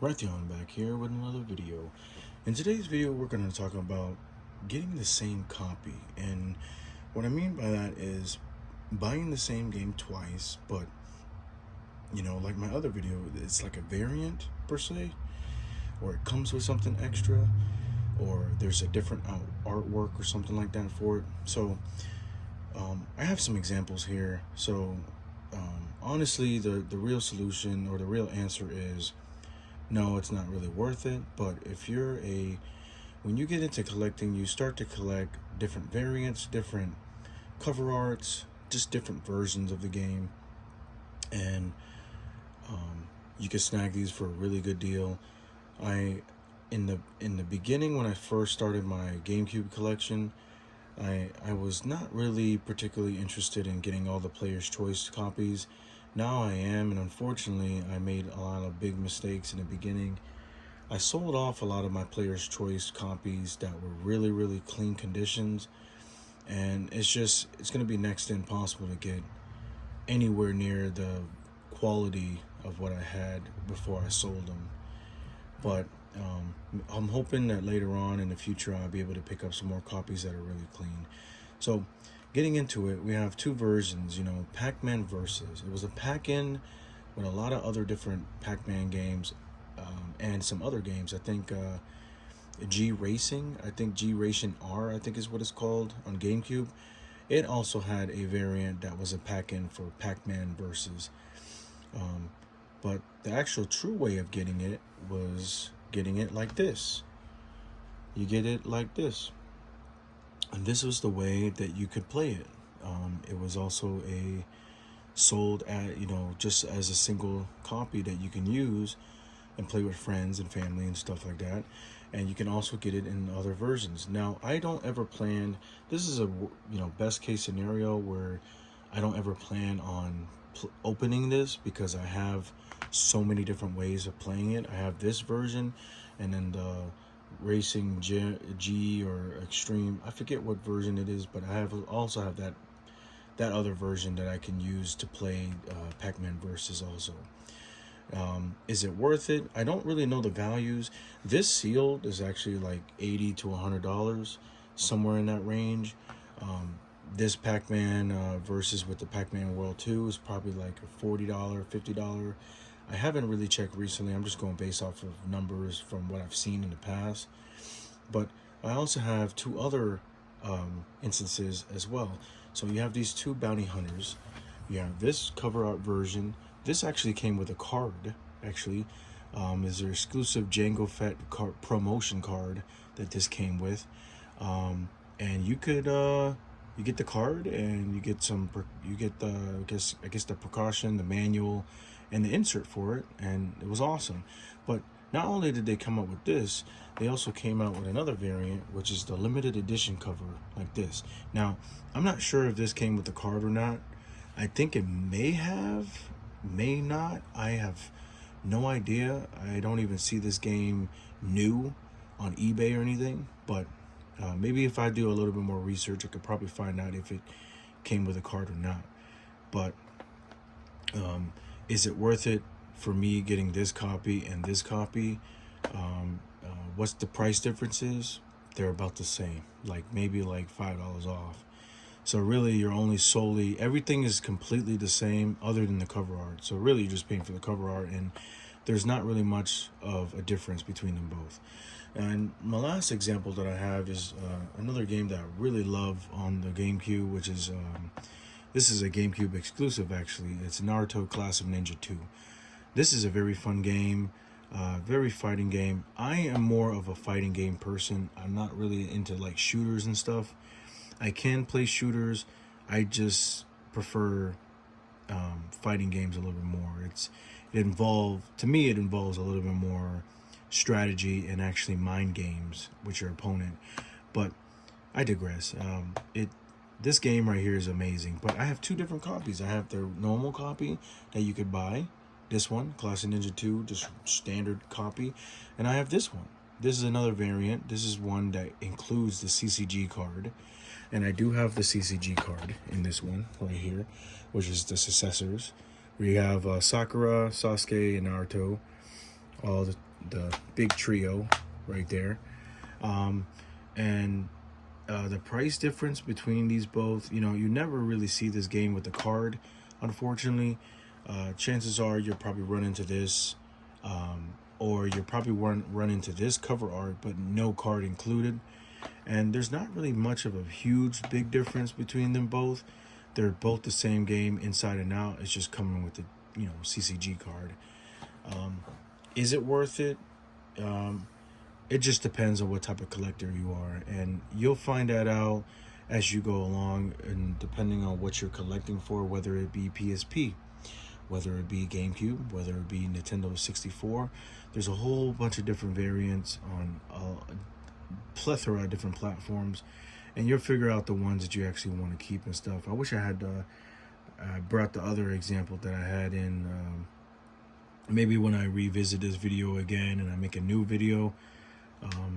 Raytheon back here with another video. In today's video, we're going to talk about getting the same copy. And what I mean by that is buying the same game twice, but like my other video, it's like a variant per se, or it comes with something extra, or there's a different artwork or something like that for it. So I have some examples here. So honestly, the real solution or the real answer is no, it's not really worth it. But if when you get into collecting, you start to collect different variants, different cover arts, just different versions of the game, and you can snag these for a really good deal. In the beginning, when I first started my GameCube collection, I was not really particularly interested in getting all the Player's Choice copies. Now I am, and unfortunately I made a lot of big mistakes in the beginning. I sold off a lot of my Player's Choice copies that were really clean conditions, and it's going to be next to impossible to get anywhere near the quality of what I had before I sold them. But I'm hoping that later on in the future I'll be able to pick up some more copies that are really clean. So getting into it, we have two versions. Pac-Man Versus. It was a pack-in with a lot of other different Pac-Man games, and some other games. I think G Racing. I think G Racing R, I think is what it's called on GameCube. It also had a variant that was a pack-in for Pac-Man Versus. But the actual true way of getting it was getting it like this. You get it like this. And this was the way that you could play it. It was also sold at, just as a single copy that you can use and play with friends and family and stuff like that. And you can also get it in other versions. Now, I don't ever plan, this is a, best case scenario where I don't ever plan on opening this, because I have so many different ways of playing it. I have this version, and then the Racing G or Extreme, I forget what version it is, but I also have that other version that I can use to play Pac-Man Versus also. Is it worth it? I don't really know the values. This sealed is actually like $80 to $100, somewhere in that range. This Pac-Man Versus with the Pac-Man World 2 is probably like a $40, $50. I haven't really checked recently. I'm just going based off of numbers from what I've seen in the past. But I also have two other instances as well. So you have these two bounty hunters. You have this cover art version. This actually came with a card, actually. Is their exclusive Jango Fett promotion card that this came with. And you could... you get the card, and you get the I guess the precaution, the manual, and the insert for it, and it was awesome. But not only did they come up with this, they also came out with another variant, which is the limited edition cover like this. Now, I'm not sure if this came with the card or not. I think it may have, may not. I have no idea. I don't even see this game new on eBay or anything, but maybe if I do a little bit more research, I could probably find out if it came with a card or not. But is it worth it for me getting this copy and this copy? What's the price differences? They're about the same, like maybe like $5 off. So really, you're only solely, everything is completely the same other than the cover art. So really, you're just paying for the cover art, and there's not really much of a difference between them both. And my last example that I have is another game that I really love on the GameCube, which is, this is a GameCube exclusive actually. It's Naruto Class of Ninja 2. This is a very fun game, very fighting game. I am more of a fighting game person. I'm not really into like shooters and stuff. I can play shooters. I just prefer fighting games a little bit more. To me, it involves a little bit more strategy and actually mind games with your opponent. But I digress. This game right here is amazing, but I have two different copies. I have the normal copy that you could buy, this one, Classic Ninja 2, just standard copy, and I have this one. This is another variant. This is one that includes the CCG card, and I do have the CCG card in this one right here, which is the successors. We have Sakura, Sasuke, and Naruto, all the the big trio right there. And the price difference between these both, you never really see this game with the card, unfortunately. Chances are you'll probably run into this, or you'll probably run into this cover art but no card included. And there's not really much of a huge big difference between them both. They're both the same game inside and out. It's just coming with the CCG card. Is it worth it? It just depends on what type of collector you are, and you'll find that out as you go along, and depending on what you're collecting for, whether it be PSP, whether it be GameCube, whether it be Nintendo 64. There's a whole bunch of different variants on a plethora of different platforms, and you'll figure out the ones that you actually want to keep and stuff. I wish I had brought the other example that I had in maybe when I revisit this video again and I make a new video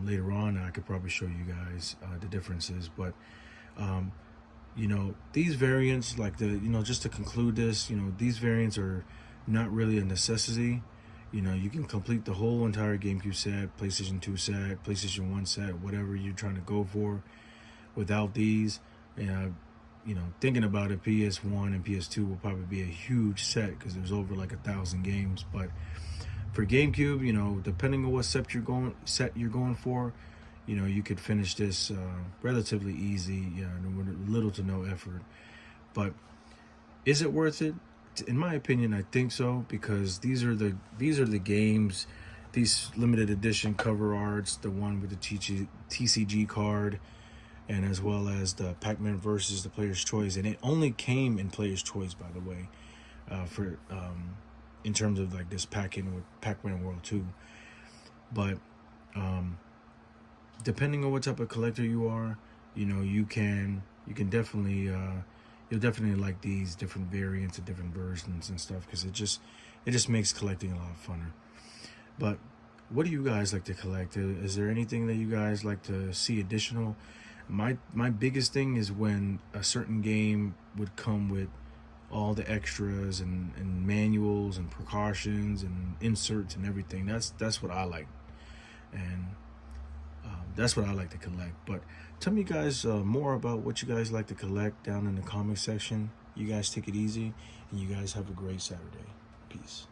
later on, I could probably show you guys the differences. But these variants, like just to conclude this, these variants are not really a necessity. You can complete the whole entire GameCube set, PlayStation 2 set, PlayStation 1 set, whatever you're trying to go for without these. Thinking about it, PS1 and PS2 will probably be a huge set because there's over like 1,000 games. But for GameCube, depending on what set you're going for, you could finish this relatively easy, with little to no effort. But is it worth it? In my opinion, I think so, because these are the games, these limited edition cover arts, the one with the TCG card, and as well as the Pac-Man versus the Player's Choice. And it only came in Player's Choice, by the way, for in terms of like this pack-in with Pac-Man World 2. But depending on what type of collector you are, you can definitely you'll definitely like these different variants and different versions and stuff, because it just makes collecting a lot funner. But what do you guys like to collect? Is there anything that you guys like to see additional? My biggest thing is when a certain game would come with all the extras and manuals and precautions and inserts and everything. That's what I like, and that's what I like to collect. But tell me, guys, more about what you guys like to collect down in the comment section. You guys take it easy, and you guys have a great Saturday. Peace.